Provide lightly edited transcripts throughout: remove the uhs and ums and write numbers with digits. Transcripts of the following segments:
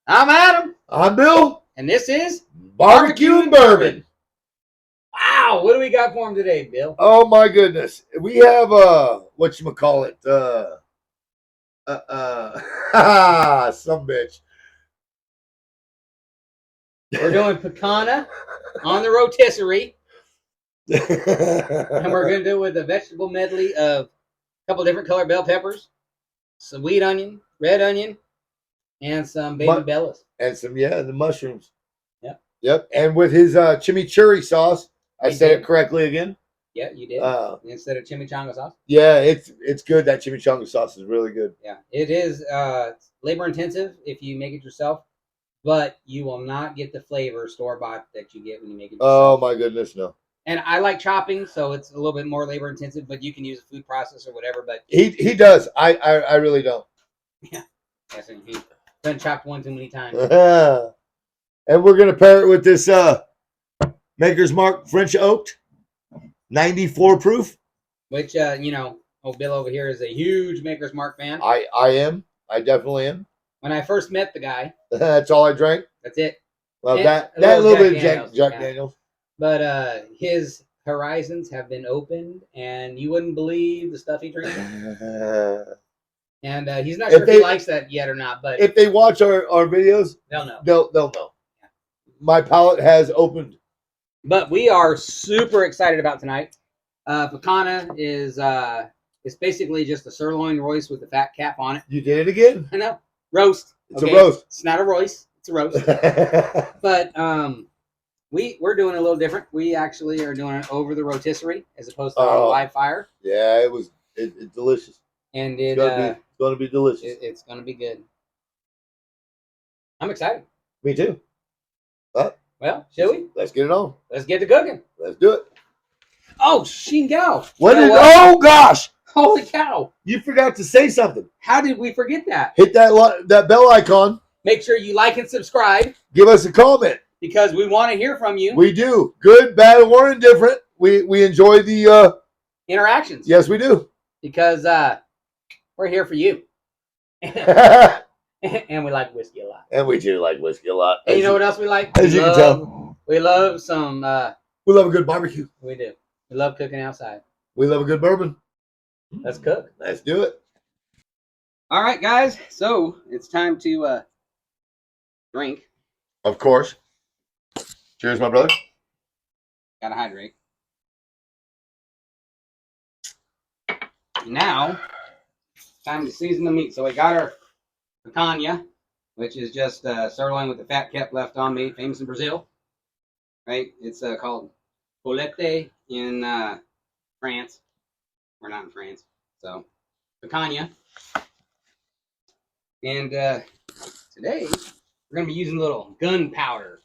I'm Adam. I'm Bill. And this is Barbecue and Bourbon. Wow, what do we got for him today, Bill? Oh my goodness. We have whatchamacallit, some bitch. We're doing Picanha on the rotisserie. And we're going to do it with a vegetable medley of a couple different colored bell peppers, some sweet onion, red onion, and some baby bellas. And some, the mushrooms. Yep. And with his chimichurri sauce, I said it correctly again. Yeah, you did. Instead of chimichanga sauce. Yeah, it's good. That chimichanga sauce is really good. Yeah, it is labor intensive if you make it yourself, but you will not get the flavor store-bought that you get when you make it yourself. Oh my goodness, no. And I like chopping, so it's a little bit more labor intensive, but you can use a food processor or whatever. But he does. I really don't. Yeah, yes, and he done chopped one too many times. And we're gonna pair it with this Maker's Mark French Oaked, 94 proof. Which old Bill over here is a huge Maker's Mark fan. I am. I definitely am. When I first met the guy, that's all I drank. That's it. Well, and that little bit of Jack Daniels. But his horizons have been opened, and you wouldn't believe the stuff he drinks. And he's not sure if he likes that yet or not. But if they watch our videos, they'll know. They'll know. Yeah. My palate has opened. But we are super excited about tonight. Picanha is basically just a sirloin roast with a fat cap on it. You did it again. I know. Roast. It's a roast. It's not a roast. It's a roast. But we're doing it a little different. We actually are doing it over the rotisserie as opposed to on a live fire. Yeah, it's delicious. And it's going to be delicious. It's going to be good. I'm excited. Me too. Well, shall we? Let's get it on. Let's get to cooking. Let's do it. Oh, Shingao. Oh, gosh. Holy cow. You forgot to say something. How did we forget that? Hit that bell icon. Make sure you like and subscribe. Give us a comment. Because we want to hear from you. We do. Good, bad, or indifferent. We enjoy the interactions. Yes, we do. Because we're here for you. And we like whiskey a lot. And we do like whiskey a lot. And you know what else we like? As you can tell. We love some... we love a good barbecue. We do. We love cooking outside. We love a good bourbon. Let's cook. Let's do it. All right, guys. So, it's time to drink. Of course. Cheers, my brother. Gotta hydrate. Now, time to season the meat. So we got our picanha, which is just sirloin with the fat cap left on meat, famous in Brazil. Right? It's called polete in France. We're not in France. So, picanha. And today, we're going to be using a little gunpowder.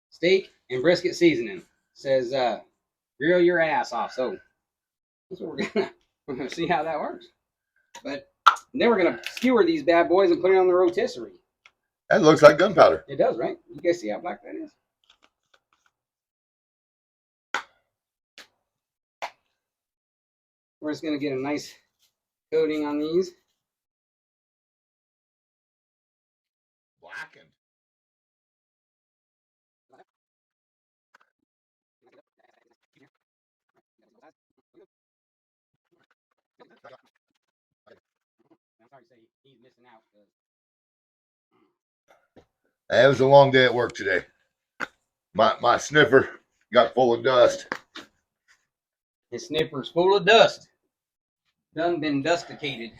Steak and brisket seasoning. It says, grill your ass off. So, that's what we're gonna see how that works. But then we're gonna skewer these bad boys and put it on the rotisserie. That looks like gunpowder. It does, right? You guys see how black that is? We're just gonna get a nice coating on these. Blackened. I'm sorry to say he's missing out. It was a long day at work today. My sniffer got full of dust. His sniffer's full of dust. Done been dusticated.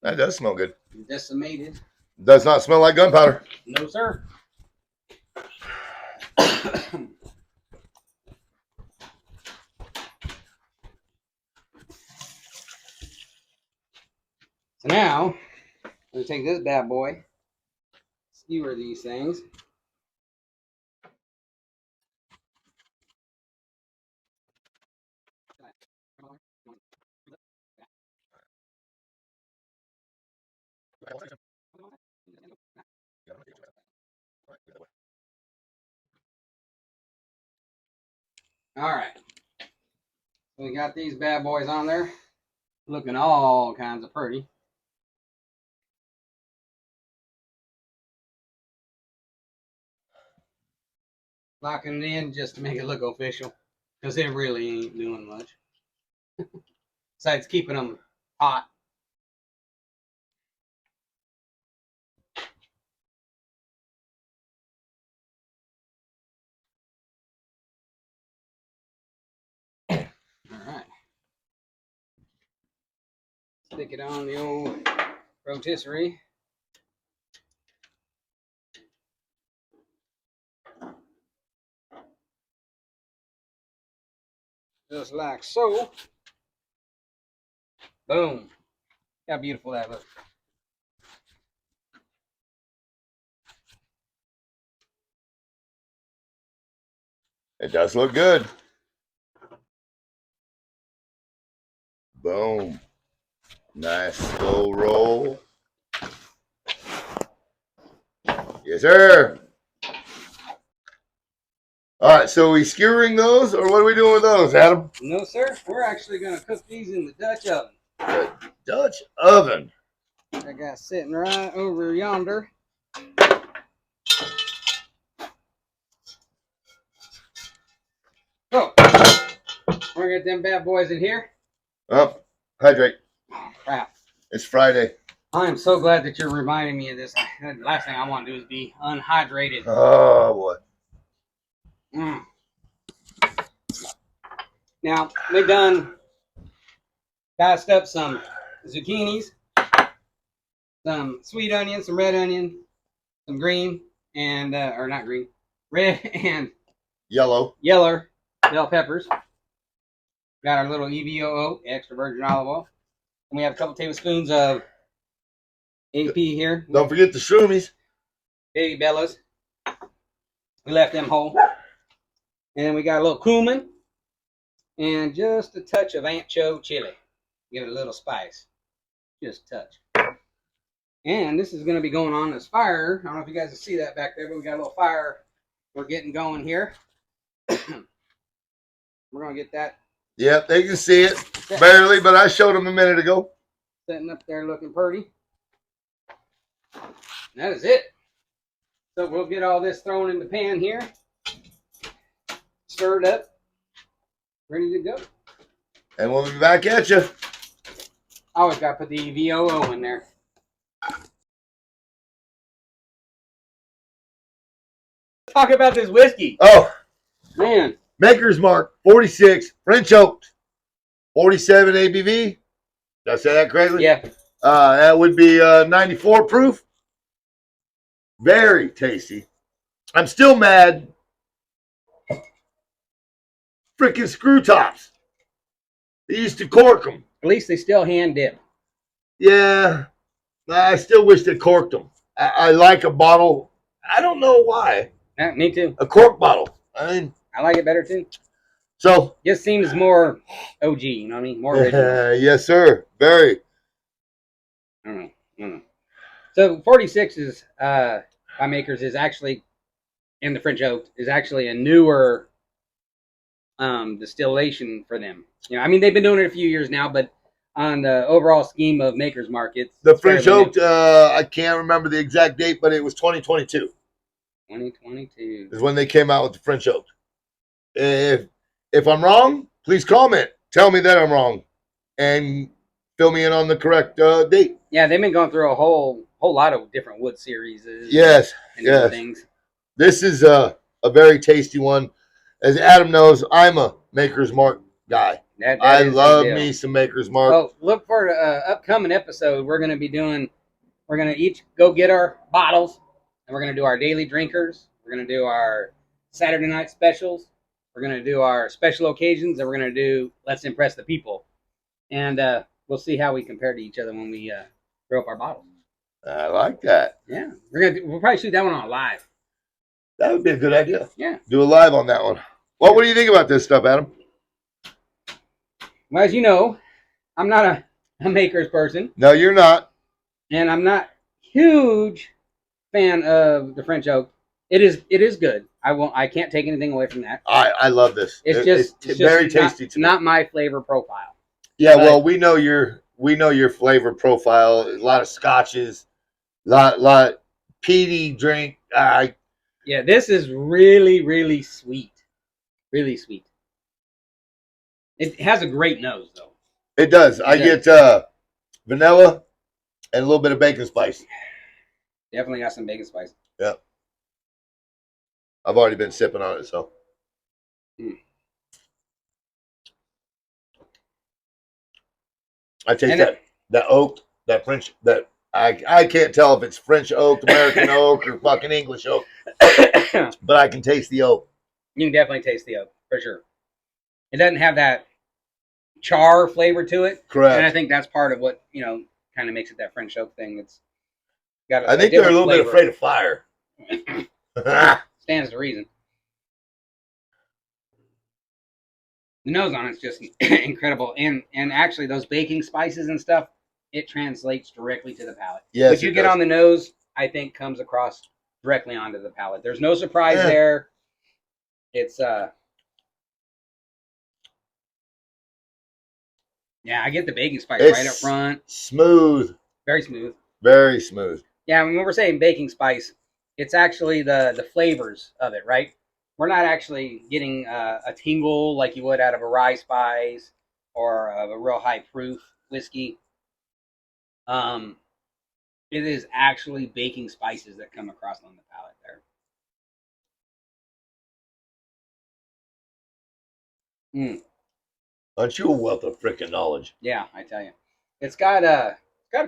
That does smell good. Decimated. Does not smell like gunpowder. No, sir. So now, I'm going to take this bad boy, skewer these things. All right. We got these bad boys on there, looking all kinds of pretty. locking it in just to make it look official, because it really ain't doing much. Besides keeping them hot. All right. Stick it on the old rotisserie. Just like so. Boom. How beautiful that looks. It does look good. Boom. Nice slow roll. Yes, sir. All right, so are we skewering those, or what are we doing with those, Adam? No, sir. We're actually going to cook these in the Dutch oven. The Dutch oven. I got sitting right over yonder. So, we're going to get them bad boys in here. Oh, hydrate. Oh, crap. It's Friday. I am so glad that you're reminding me of this. The last thing I want to do is be unhydrated. Oh, boy. Now, we done diced up some zucchinis, some sweet onion, some red onion, some green, and, or not green, red and Yellow bell peppers. Got our little EVOO, extra virgin olive oil. And we have a couple tablespoons of AP here. Don't forget the shroomies. Baby Bellas. We left them whole. And then we got a little cumin and just a touch of ancho chili. Give it a little spice. Just a touch. And this is going to be going on this fire. I don't know if you guys can see that back there, but we got a little fire we're getting going here. We're going to get that. Yep, they can see it. Barely, but I showed them a minute ago. Setting up there looking pretty. And that is it. So we'll get all this thrown in the pan here. Stirred up. Ready to go. And we'll be back at you. I always got to put the VOO in there. Talk about this whiskey. Oh, Man. Maker's Mark 46 French oaked, 47 ABV. Did I say that correctly? Yeah. That would be 94 proof. Very tasty. I'm still mad. Freaking screw tops. They used to cork them. At least they still hand dip. Yeah. I still wish they corked them. I like a bottle. I don't know why. Yeah, me too. A cork bottle. I mean, I like it better too. so. Just seems more OG, you know what I mean? More original. Yes, sir. Very. I don't know. So 46 is by Makers is actually, and the French oak is actually a newer distillation for them. You know, I mean they've been doing it a few years now, but on the overall scheme of Makers Markets, the French oak, I can't remember the exact date, but it was 2022. 2022 is when they came out with the French oak. If I'm wrong, please comment. Tell me that I'm wrong, and fill me in on the correct date. Yeah, they've been going through a whole lot of different wood series. Yes, and yes. things. This is a very tasty one. As Adam knows, I'm a Maker's Mark guy. I love me some Maker's Mark. Oh, look for an upcoming episode. We're going to each go get our bottles, and we're going to do our daily drinkers. We're going to do our Saturday night specials. We're going to do our special occasions, and we're going to do Let's Impress the People. And we'll see how we compare to each other when we throw up our bottles. I like that. Yeah. We'll probably shoot that one on live. That would be a good idea. Yeah. Do a live on that one. Well, what do you think about this stuff, Adam? Well, as you know, I'm not a Maker's person. No, you're not. And I'm not huge fan of the French oak. It is good. I can't take anything away from that. I love this. It's very tasty to me. Not my flavor profile. Yeah, well, we know your flavor profile. A lot of scotches, lot peaty drink. Yeah, this is really, really sweet. Really sweet. It has a great nose, though. It does. I does. get vanilla and a little bit of bacon spice. Definitely got some bacon spice. Yeah. I've already been sipping on it, so. I taste that oak, that French, that I can't tell if it's French oak, American oak, or fucking English oak, but I can taste the oak. You can definitely taste the oak for sure. It doesn't have that char flavor to it, Correct. and I think that's part of what kind of makes it that French oak thing. It's got. I think they're a little bit afraid of fire. Stands to reason. The nose on it's just incredible, and actually those baking spices and stuff, it translates directly to the palate. Yes, what you get on the nose, I think, comes across directly onto the palate. There's no surprise there. It's yeah, I get the baking spice right up front. Smooth. Very smooth. Very smooth. Yeah, when we're saying baking spice, it's actually the flavors of it, right? We're not actually getting a tingle like you would out of a rye spice or a real high proof whiskey. It is actually baking spices that come across on the palate there. Aren't you a wealth of freaking knowledge? Yeah, I tell you, it's got a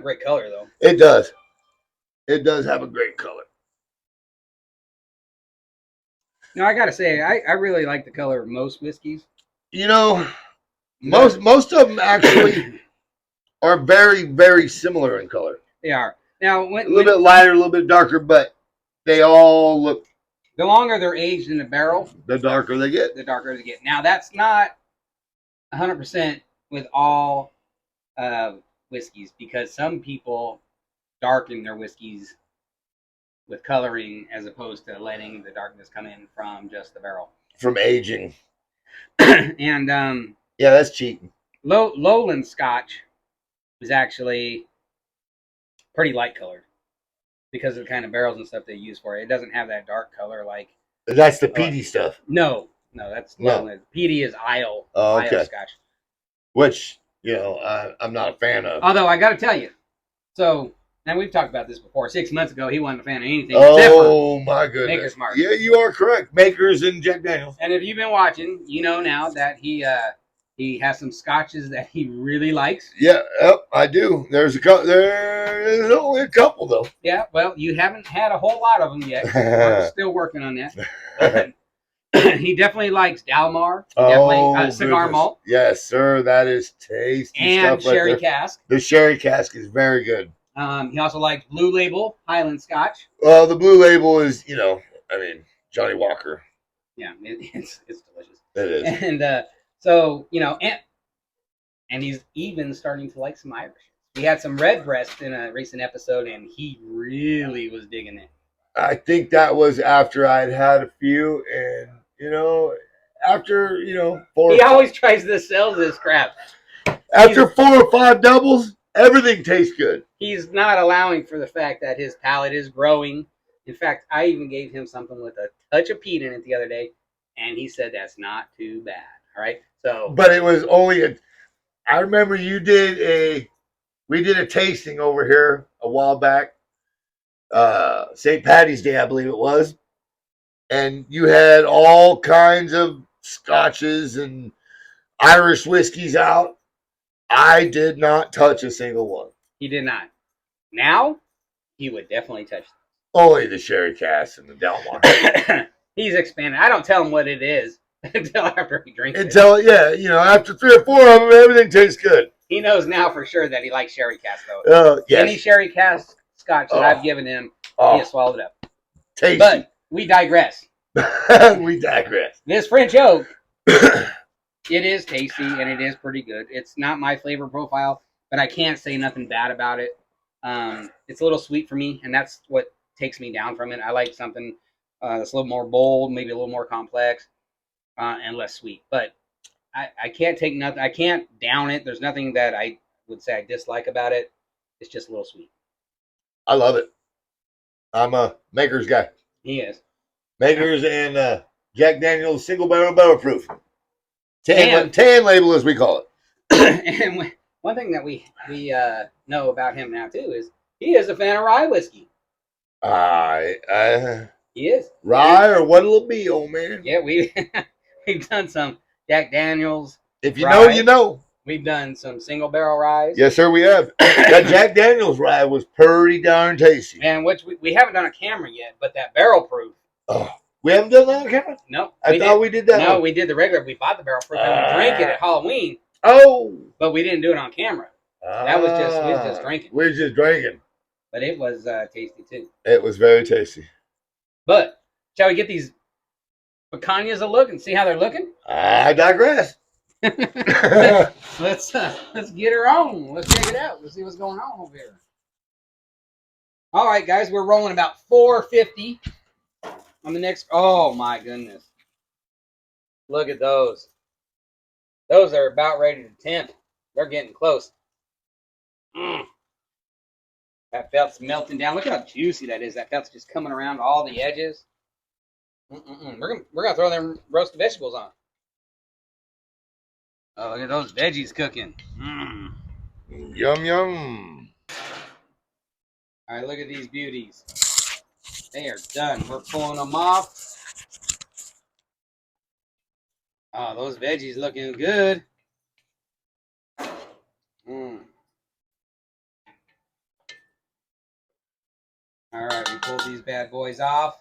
great color though. It does. It does have a great color. No, I gotta say, I really like the color of most whiskeys. Most of them actually are very, very similar in color. They are. Now, a little bit lighter, a little bit darker, but they all look. The longer they're aged in the barrel, the darker they get. The darker they get. Now, that's not 100% with all whiskeys, because some people darken their whiskeys with coloring as opposed to letting the darkness come in from just the barrel. From aging. And yeah, that's cheating. Lowland Scotch is actually pretty light colored because of the kind of barrels and stuff they use for it. It doesn't have that dark color like. That's the peaty stuff. No, that's Lowland. Peaty is Isle. Oh, okay. Isle Scotch. Which I'm not a fan of. Although I got to tell you, so. And we've talked about this before. 6 months ago, he wasn't a fan of anything. Oh, my goodness. Maker's Mark. Yeah, you are correct. Makers and Jack Daniels. And if you've been watching, you know now that he has some scotches that he really likes. Yeah, I do. There's only a couple, though. Yeah, well, you haven't had a whole lot of them yet. We're still working on that. He definitely likes Dalmar. Definitely cigar malt. Yes, sir. That is tasty and stuff right sherry there. cask. The sherry cask is very good. He also likes Blue Label Highland Scotch. Well, the Blue Label is, Johnny Walker. Yeah, it's delicious. It is. And so, and he's even starting to like some Irish. We had some Redbreast in a recent episode, and he really was digging it. I think that was after I'd had a few, and, after, 4 He always tries to sell this crap. After 4 or 5 doubles, everything tastes good. He's not allowing for the fact that his palate is growing. In fact, I even gave him something with a touch of peat in it the other day, and he said that's not too bad. All right, so. But it was only I remember we did a tasting over here a while back, St. Patty's Day, I believe it was, and you had all kinds of scotches and Irish whiskeys out. I did not touch a single one. He did not. Now, he would definitely touch them. Only the sherry cask and the Dalmar. He's expanded. I don't tell him what it is until after he drinks it. After 3 or 4 of them, everything tastes good. He knows now for sure that he likes sherry cask, though. Yes. Any sherry cask scotch that I've given him, he has swallowed up. Tasty. But we digress. We digress. This French oak, it is tasty and it is pretty good. It's not my flavor profile, but I can't say nothing bad about it. It's a little sweet for me, and that's what takes me down from it. I like something that's a little more bold, maybe a little more complex, and less sweet. But I can't take nothing. I can't down it. There's nothing that I would say I dislike about it. It's just a little sweet. I love it. I'm a Maker's guy. He is. Makers and Jack Daniel's single barrel proof. Tan label, as we call it. And one thing that we know about him now too is he is a fan of rye whiskey. He is rye, or what'll it be, old man? Yeah, we've done some Jack Daniel's. If you know, you know. We've done some single barrel rye. Yes, sir, we have. That Jack Daniel's rye was pretty darn tasty. And which we haven't done a camera yet, but that barrel proof. Oh, we haven't done that on camera? No. I thought we did that. No, we did the regular. We bought the barrel proof and we drank it at Halloween. Oh. But we didn't do it on camera. That was we was just drinking. We were just drinking. But it was tasty too. It was very tasty. But shall we get these Picanhas a look and see how they're looking? I digress. Let's get her on. Let's check it out. Let's see what's going on over here. All right, guys, we're rolling about 450 on the next. Oh my goodness! Look at those. Those are about ready to temp. They're getting close. That felt's melting down. Look how juicy that is. That felt's just coming around all the edges. We're gonna throw them roasted vegetables on. Oh, look at those veggies cooking. Yum, yum. All right, look at these beauties. They are done. We're pulling them off. Oh, those veggies looking good. All right, we pulled these bad boys off.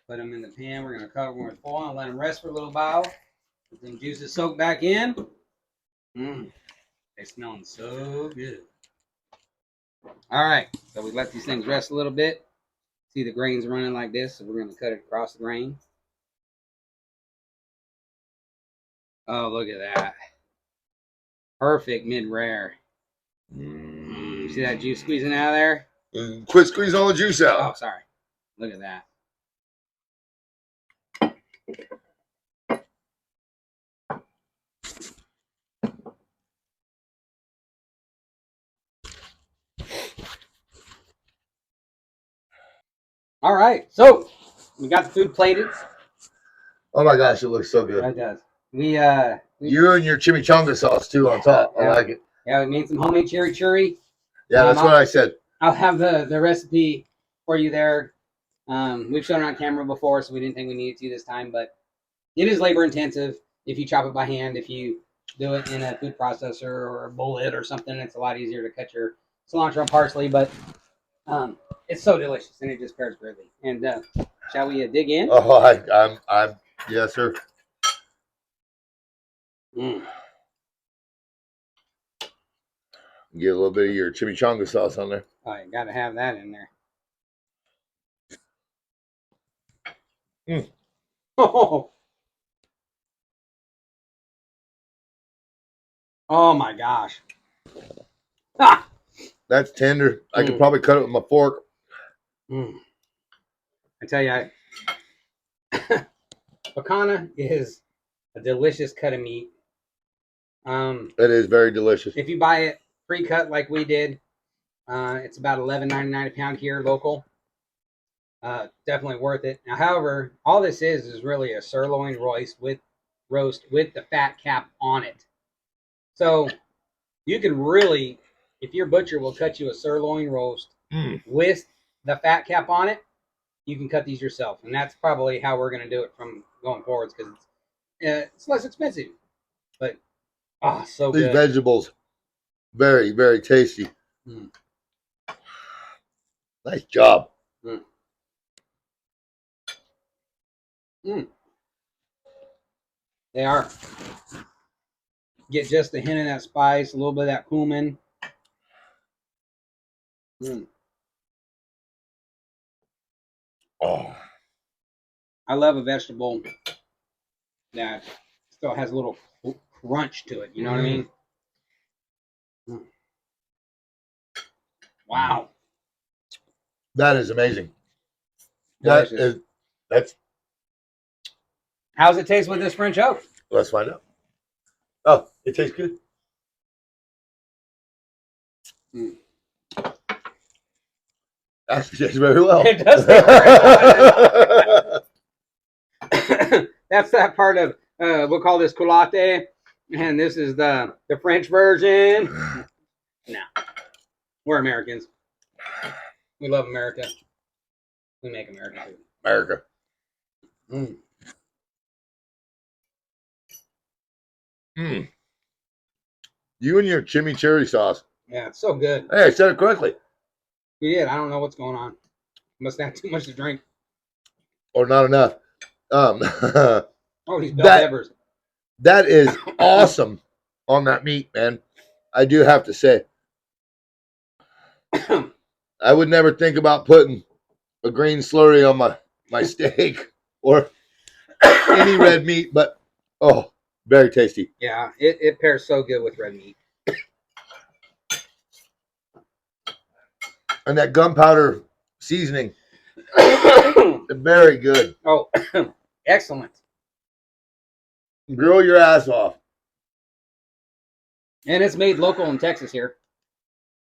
Put them in the pan. We're going to cover them with foil and let them rest for a little while. Let them juices soak back in. They're smelling so good. All right, so we let these things rest a little bit. See the grains running like this, so we're going to cut it across the grain. Oh, look at that. Perfect mid-rare. See that juice squeezing out of there? Quit squeezing all the juice out. Oh, sorry. Look at that. All right, so we got the food plated. Oh my gosh, it looks so good. It does. You and your chimichanga sauce too on top. I like it. Yeah, we made some homemade chimichurri. Yeah, that's what I said. I'll have the recipe for you there. We've shown it on camera before, so we didn't think we needed to this time, but it is labor intensive if you chop it by hand. If you do it in a food processor or a bullet or something, it's a lot easier to cut your cilantro and parsley, but it's so delicious and it just pairs greatly. And shall we dig in? Oh, I'm yes, sir. Get a little bit of your chimichanga sauce on there. Oh, you got to have that in there. Oh my gosh. Ah! That's tender. I could probably cut it with my fork. I tell you, Picanha is a delicious cut of meat. It is very delicious. If you buy it pre-cut like we did, it's about $11.99 a pound here, local. Definitely worth it. Now, however, all this is really a sirloin roast with the fat cap on it. So you can really, if your butcher will cut you a sirloin roast with the fat cap on it, you can cut these yourself. And that's probably how we're going to do it from going forwards, because it's less expensive. But, so these good. vegetables, very, very tasty. Nice job. They are. Get just a hint of that spice, a little bit of that cumin. Oh, I love a vegetable that still has a little crunch to it. You know what I mean? Wow. That is amazing. Delicious. That's. How's it taste with this French oak? Let's find out. Oh, it tastes good. Actually tastes very well. It does taste very well. That's that part of, we'll call this culotte. And this is the French version. No. We're Americans. We love America. We make America food. America. Mm. Mm. You and your chimichurri sauce. Yeah, it's so good. Hey, I said it correctly. We did. I don't know what's going on. Must have too much to drink. Or not enough. Oh, these bell peppers. That is awesome on that meat, man. I do have to say. I would never think about putting a green slurry on my steak or any red meat, but oh, very tasty. Yeah, it pairs so good with red meat. And that gunpowder seasoning, very good. Oh, excellent. Grill your ass off. And it's made local in Texas here.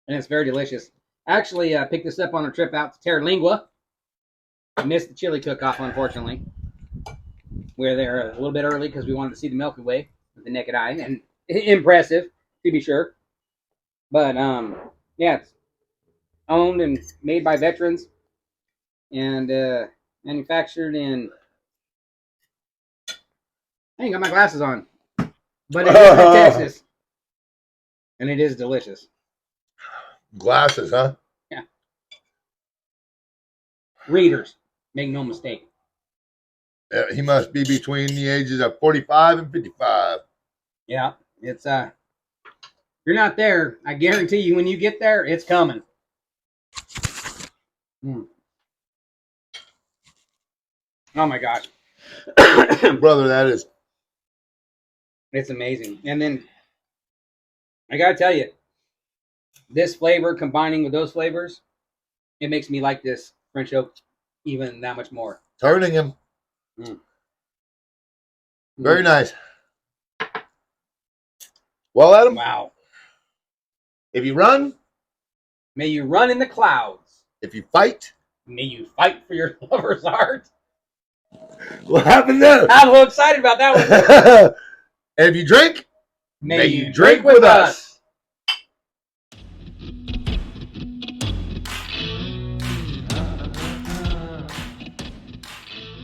And it's very delicious. Actually, I picked this up on a trip out to Terralingua. I missed the chili cook-off, unfortunately. We were there a little bit early because we wanted to see the Milky Way with the naked eye. And impressive, to be sure. But, yeah, it's owned and made by veterans. And manufactured in... I ain't got my glasses on. But it is in Texas. And it is delicious. Glasses, huh? Yeah. Readers, make no mistake. Yeah, he must be between the ages of 45 and 55. Yeah, it's if you're not there, I guarantee you when you get there, it's coming. Mm. Oh my gosh. Brother, that is. It's amazing. And then I gotta tell you, this flavor combining with those flavors, it makes me like this French oak even that much more. Turning him. Mm. Very nice. Well, Adam. Wow. If you run, may you run in the clouds. If you fight, may you fight for your lover's heart. What happened there? I'm so excited about that one. And if you drink, may you drink with us.